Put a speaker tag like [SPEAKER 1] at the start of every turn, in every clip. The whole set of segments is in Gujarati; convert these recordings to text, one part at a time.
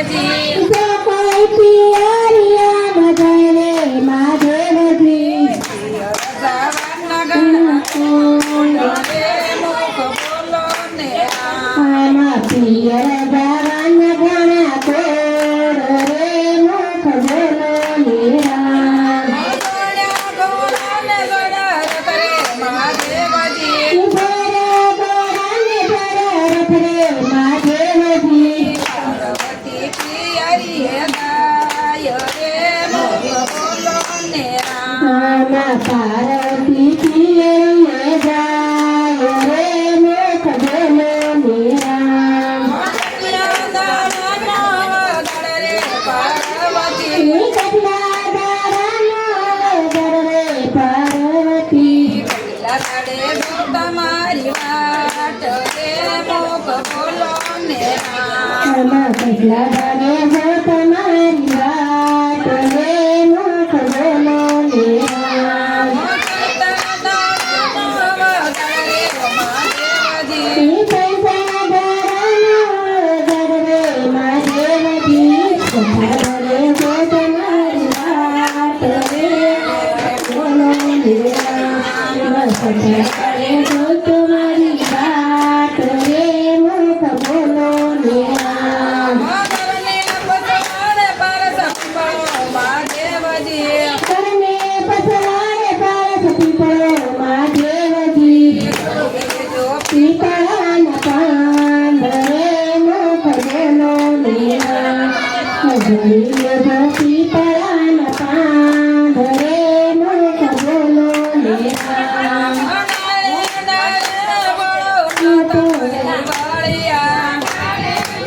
[SPEAKER 1] મહાદેવજી
[SPEAKER 2] જો કોઈ પિયરિયા બધાય રે મહાદેવજી
[SPEAKER 1] રજાવાના ગણા કોણ રે મુખ બોલો ને
[SPEAKER 2] આમાં પિયર જવાના ઘણા કોડ રે મુખ બોલો નિરામ
[SPEAKER 1] ગોળ્યા ગોળાને ગળા કરે મહાદેવજી પાર્વતી પિયરી હે ગાય રે મુખ બોલો ને
[SPEAKER 2] પાર્વતી પિયરિયે જાય રે મુખ બોલો નિરામ
[SPEAKER 1] પાર્વતી
[SPEAKER 2] કટલા દારાનો દર રે પાર્વતી
[SPEAKER 1] લડે તમારી વાટ રે મુખ બોલો ને
[SPEAKER 2] આમાં કટલા દારે હો તમારી વાત રે મુખ બોલો નિરામ પૈસા દારાનો દર રે મહાદેવજી રે હો તમારી વાત રે બોલો નિરામ રે હો તમારી વાત રે મુખ બોલો નિરામ કરને પસવાડે પારસ પીપળો મહાદેવજી પીપળાના પાન રે મુખ બોલો નિરામ પીપળાના પાન રે મુખ બોલો નિરામ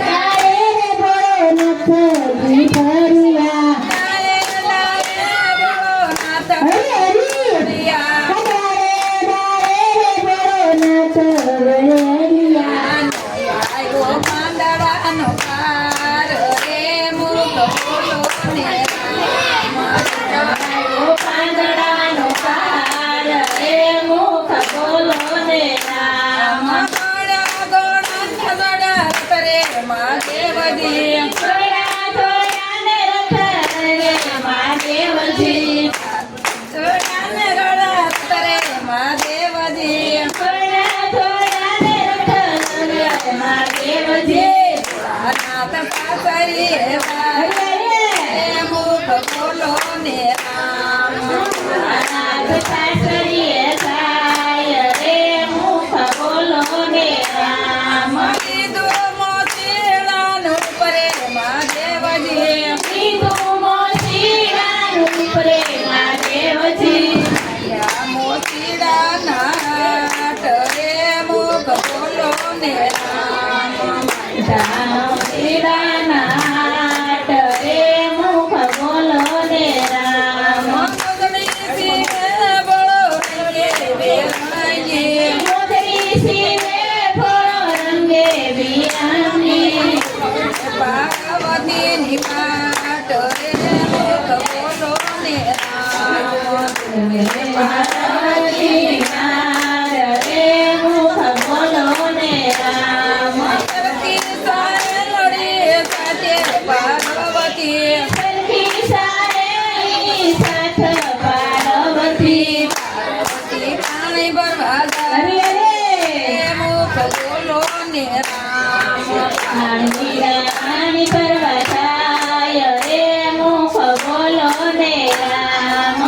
[SPEAKER 2] તારે રે બોલો નથજી ફરિયા હરી હરી તારે રે બોલો નથ વળિયા પાંદડાનો પાર રે મુખ બોલો ને રામ
[SPEAKER 1] મહાદેવજી
[SPEAKER 2] થોડા થોડા ને રથ રે મહાદેવજી
[SPEAKER 1] થોડા થોડા ને રથ
[SPEAKER 2] થોડા થોડા ને રથ રે મહાદેવજી
[SPEAKER 1] નાથ પાસરી મુખ બોલો ને રામ
[SPEAKER 2] અનાથ સાસરીએ જાય રે મુખ બોલો ને રામ
[SPEAKER 1] કીધું મોતીડાનું પરે મહાદેવજી
[SPEAKER 2] કીધું મોતીડાનું ઉપરે મહાદેવજી
[SPEAKER 1] મોતીડાના હાટ રે મુખ બોલો ને રામ
[SPEAKER 2] મોતીડાના હાટ રે મુખ બોલો ને રામ મોદરી શિવે ફળો રંગે બિયાની
[SPEAKER 1] પાર્વતીની પાટ રે મુખ બોલો ને રામ
[SPEAKER 2] પાર્વતી નાર રે મુખ બોલો ને રામ
[SPEAKER 1] પાર્વતી
[SPEAKER 2] સરખી સારેની સાથ પાર્વતી
[SPEAKER 1] પાણી ભરવા
[SPEAKER 2] અરે રે
[SPEAKER 1] મુખ બોલો ને રામ
[SPEAKER 2] પાણી પરવા થાય રે મુખ બોલો ને રામ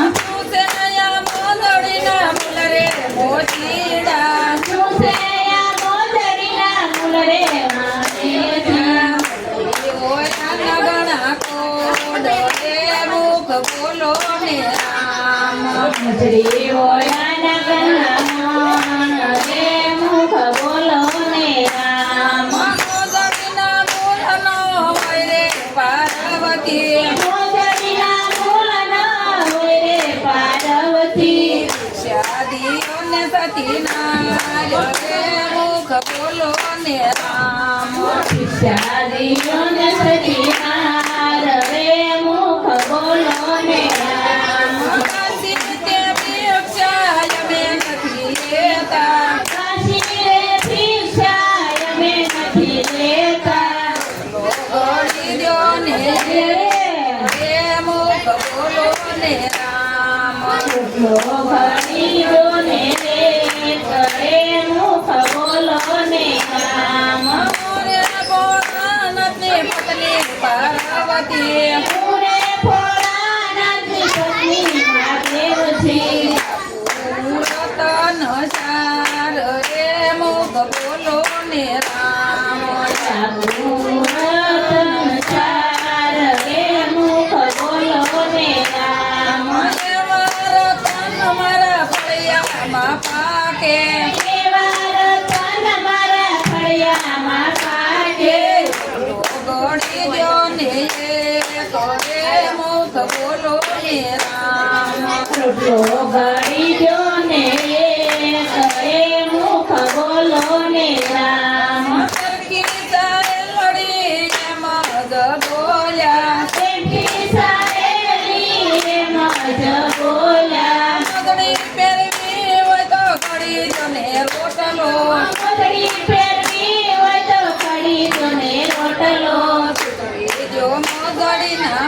[SPEAKER 1] મોદડીના મૂલ રે મોતીડા
[SPEAKER 2] સુસેયા મોદરીના મૂલ રે મહાદેવજી
[SPEAKER 1] ગણા કોડ રે મુખ બોલો ને રામ
[SPEAKER 2] શ્રી ઓયાના ગણામણ રે મુખ બોલો ને રામ
[SPEAKER 1] મોદડીના મૂલનો હોય રે પાર્વતી
[SPEAKER 2] મોદરીના મૂળ ના હોય રે પાર્વતી
[SPEAKER 1] શાદીઓને સતીના રે મુખ બોલો ને રામ
[SPEAKER 2] શાદીઓને સતીનાર રે મુખ બોલો ને રામ
[SPEAKER 1] તે ભિક્ષાય મેં નથી લેતા
[SPEAKER 2] કાશી રે ભિક્ષાય અમે નથી લેતા
[SPEAKER 1] ગોળી દ્યો ને રે મુખ બોલો ને રામ
[SPEAKER 2] કેટલો ઘડીયો ને કરે મુખ બોલો ને રામ
[SPEAKER 1] મોરે ભોળાનાથની પત્ની પાર્વતી
[SPEAKER 2] પૂરે ભોળાનાથની પત્ની મહાદેવજી
[SPEAKER 1] રતન સાર રે મુખ બોલો ને રામ
[SPEAKER 2] રતન ચાર રે મુખ બોલો ને રામ
[SPEAKER 1] રતન મારા ફળિયામાં પાકે
[SPEAKER 2] એવા રતન મારા ફળિયામાં પાકે
[SPEAKER 1] ગોળી જો ને કરે મુખ બોલો ને રામ
[SPEAKER 2] રોટલો ગળી જો ને કરે મુખ બોલો ને રામ
[SPEAKER 1] સરખી તારે લડી એમાં બોલ્યા
[SPEAKER 2] એમની સાહેલી એમાં જ બોલ્યા
[SPEAKER 1] મગડી પહેરવી હોય તો ઘડી જો ને રોટલો
[SPEAKER 2] મગડી ફેરવી હોય તો કડી જો ને રોટલો
[SPEAKER 1] જો મગડી ના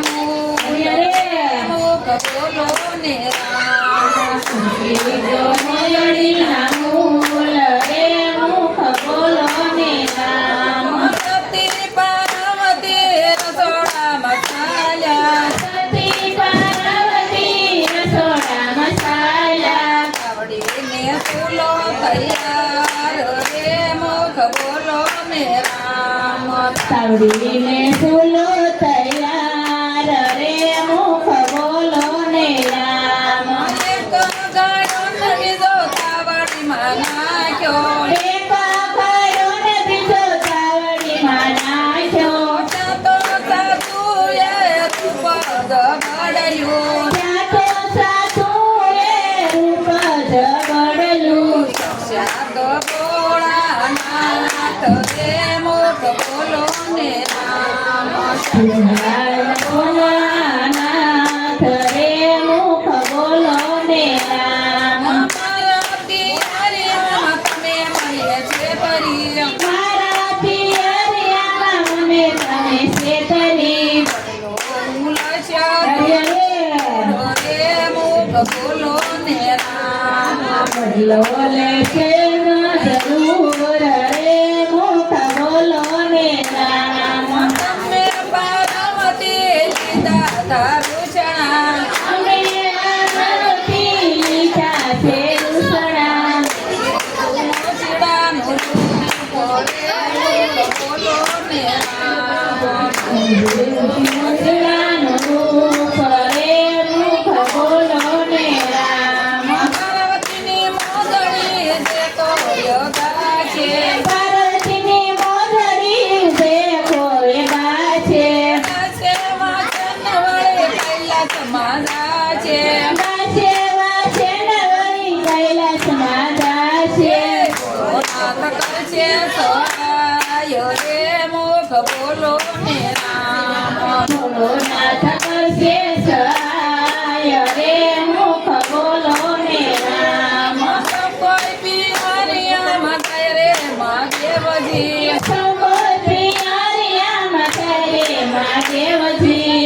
[SPEAKER 1] મુખ બોલો ને રામ
[SPEAKER 2] જો મોયડીના મૂળ રે મુખ બોલો ને રામ
[SPEAKER 1] સતી પાર્વતી રસોડામાં ચાલ્યા
[SPEAKER 2] સતી પાર્વતી રસોડા મસાલા
[SPEAKER 1] આવડીને ફૂલો તૈયાર રે મુખ બોલો ને રામ
[SPEAKER 2] તાવડીને સૂલો તૈયાર રે મુખ બોલો ને રામ
[SPEAKER 1] એક ગાળો ને બીજો તાવડીમાં નાખ્યો
[SPEAKER 2] એક કયો ને બીજો તાવડીમાં નાખ્યો
[SPEAKER 1] ત્યાં તો સાસુએ રૂપ જગાડ્યું
[SPEAKER 2] ત્યાં તો સાસુએ રૂપ જગડલું
[SPEAKER 1] શાક ભોળાનાથ રે મુખ બોલો ને રામ
[SPEAKER 2] ભોળાનાથ રે મુખ બોલો ને રામ
[SPEAKER 1] મારા પિયરિયામાં તમે મને છે કરી
[SPEAKER 2] મારા પિયરિયામાં મને તમે છેતરી
[SPEAKER 1] રે મુખ બોલો ને રામ
[SPEAKER 2] બદલો લેશે ન જરૂર રે મુખ બોલો ને રામ
[SPEAKER 1] તમે પાર્વતી લીધા તારુચણા
[SPEAKER 2] અમે આરતી લીધા છે રૂસણા
[SPEAKER 1] મોચડાનું રૂપ બોલો ને રામ
[SPEAKER 2] મુદ્રાનું રૂપ રે મુખ બોલો ને રામ
[SPEAKER 1] પાર્વતીની મોગણી જે તો યોગા છે
[SPEAKER 2] પાર્વતીની મોઢડી જે કોઈ ગાશે
[SPEAKER 1] સેવા ચંદવડે કૈલાસ માધા છે
[SPEAKER 2] ગાશે વાશે ને વળી કૈલાસમાં ગાશે
[SPEAKER 1] નાથ કરશે સહાય રે મુખ બોલો ને રામ
[SPEAKER 2] બોલો નાથ કરશે સહાય રે મુખ બોલો ને રામ
[SPEAKER 1] કોઈ પિયરિયામાં થાય રે મહાદેવજી
[SPEAKER 2] સંગોત્રી આર્યામાં કરે મહાદેવજી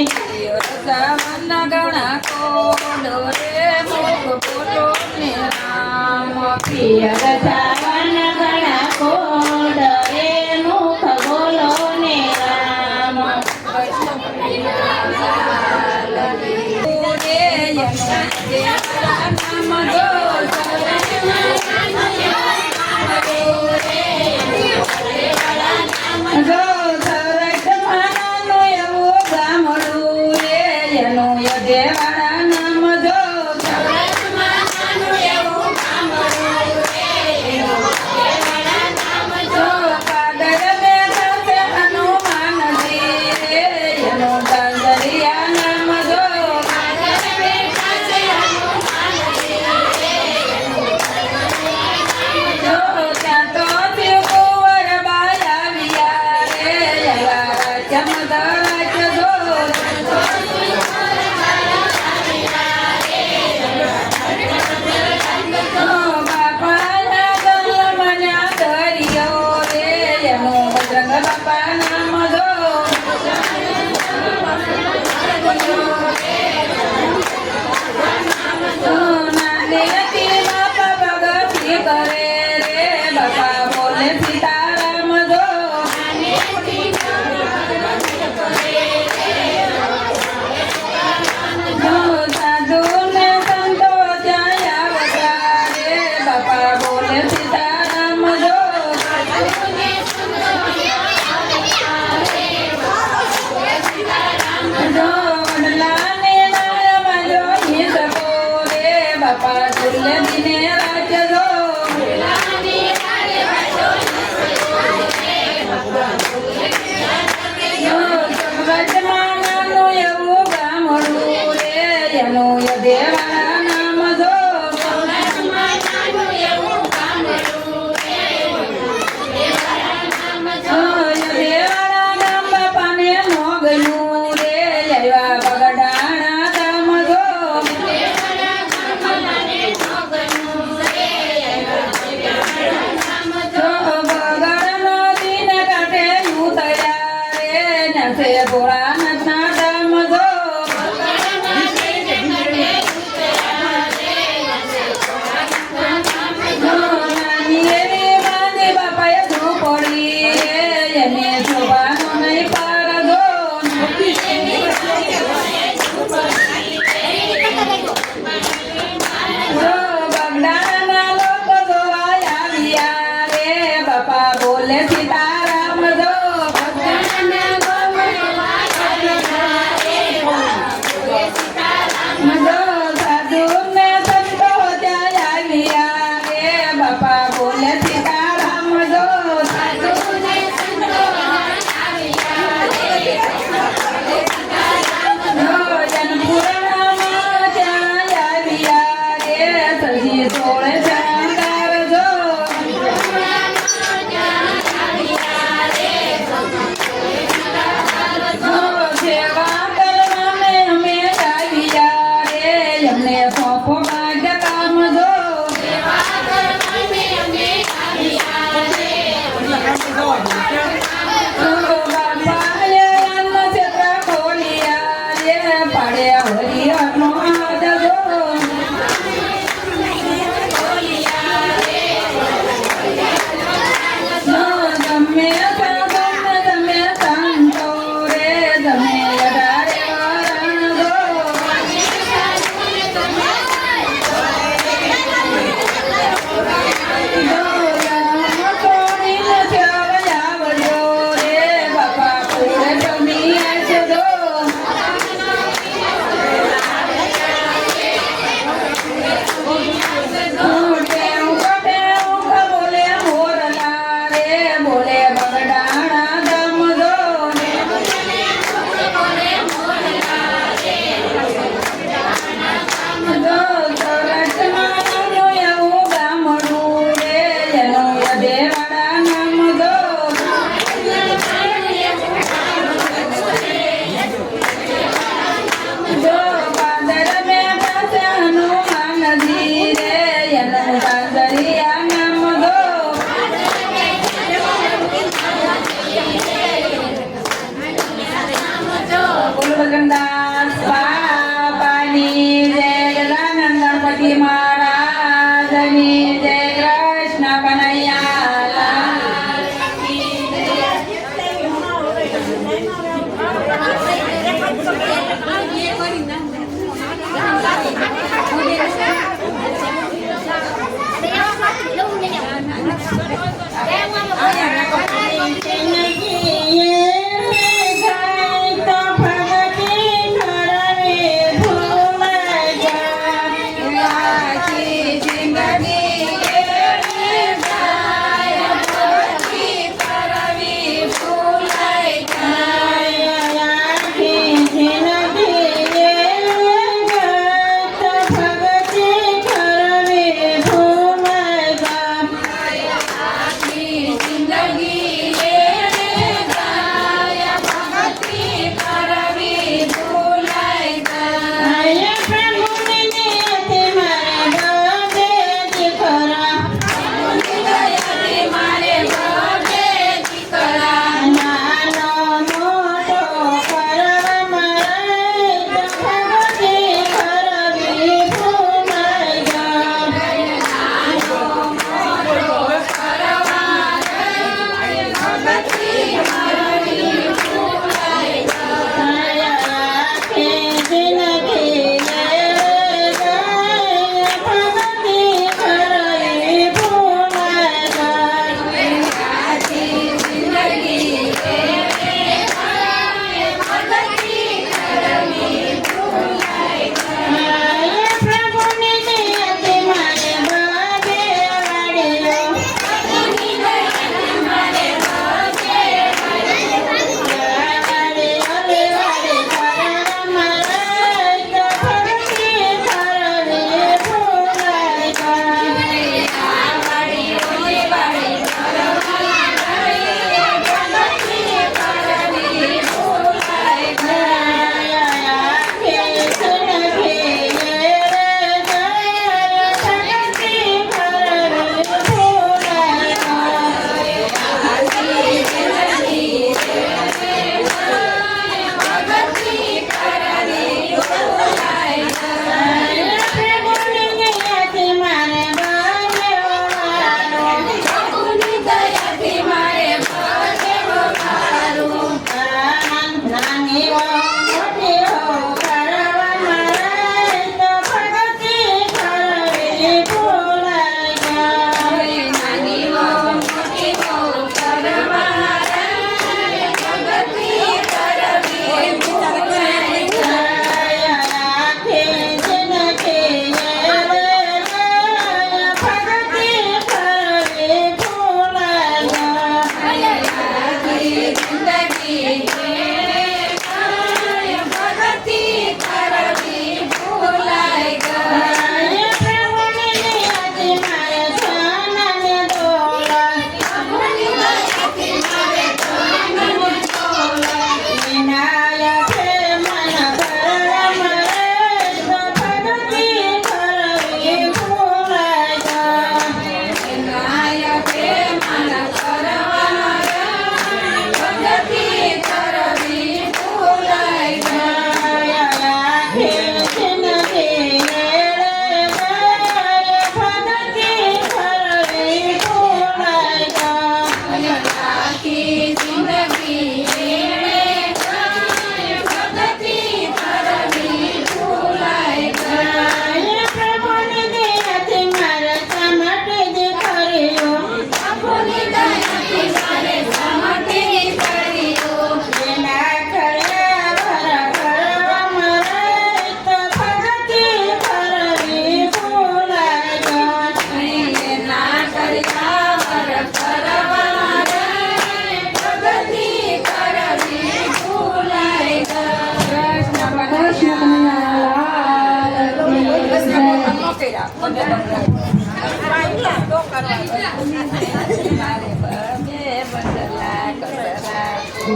[SPEAKER 1] રસાવનના ગણા કોડ રે મુખ બોલો ને રામ
[SPEAKER 2] પ્રિય રસાવન ગણા કોડ રે મુખ બોલો ને રામ
[SPEAKER 1] દેવાના નામ જો
[SPEAKER 2] ભગવાનમાં નાનું એવું ગામડું રે દેવાના નામ જો
[SPEAKER 1] દેવાના નામ બાપાને મોગલું રે આવ્યા બગડાણા ધામ જો
[SPEAKER 2] દેવાના ગામડાને નોગનું રે દેવાના નામ જો
[SPEAKER 1] બગડનો દિન કાઢે ઉતર્યા રે નસે ભોળાનાથના ધામ જો
[SPEAKER 2] ભગવાનના દિન કાઢે ઉતર્યા રે નસે ભોળાનાથના ધામ જો
[SPEAKER 1] નાની એવી બાંધી બાપાએ ઝૂંપડી રે એને શોભાનો નહીં પાર જો બગડાના લોકો જોવા આવ્યા રે બાપા બોલે સીતારામ જો
[SPEAKER 2] ભગવાનના ગોમડમાં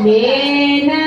[SPEAKER 1] બેના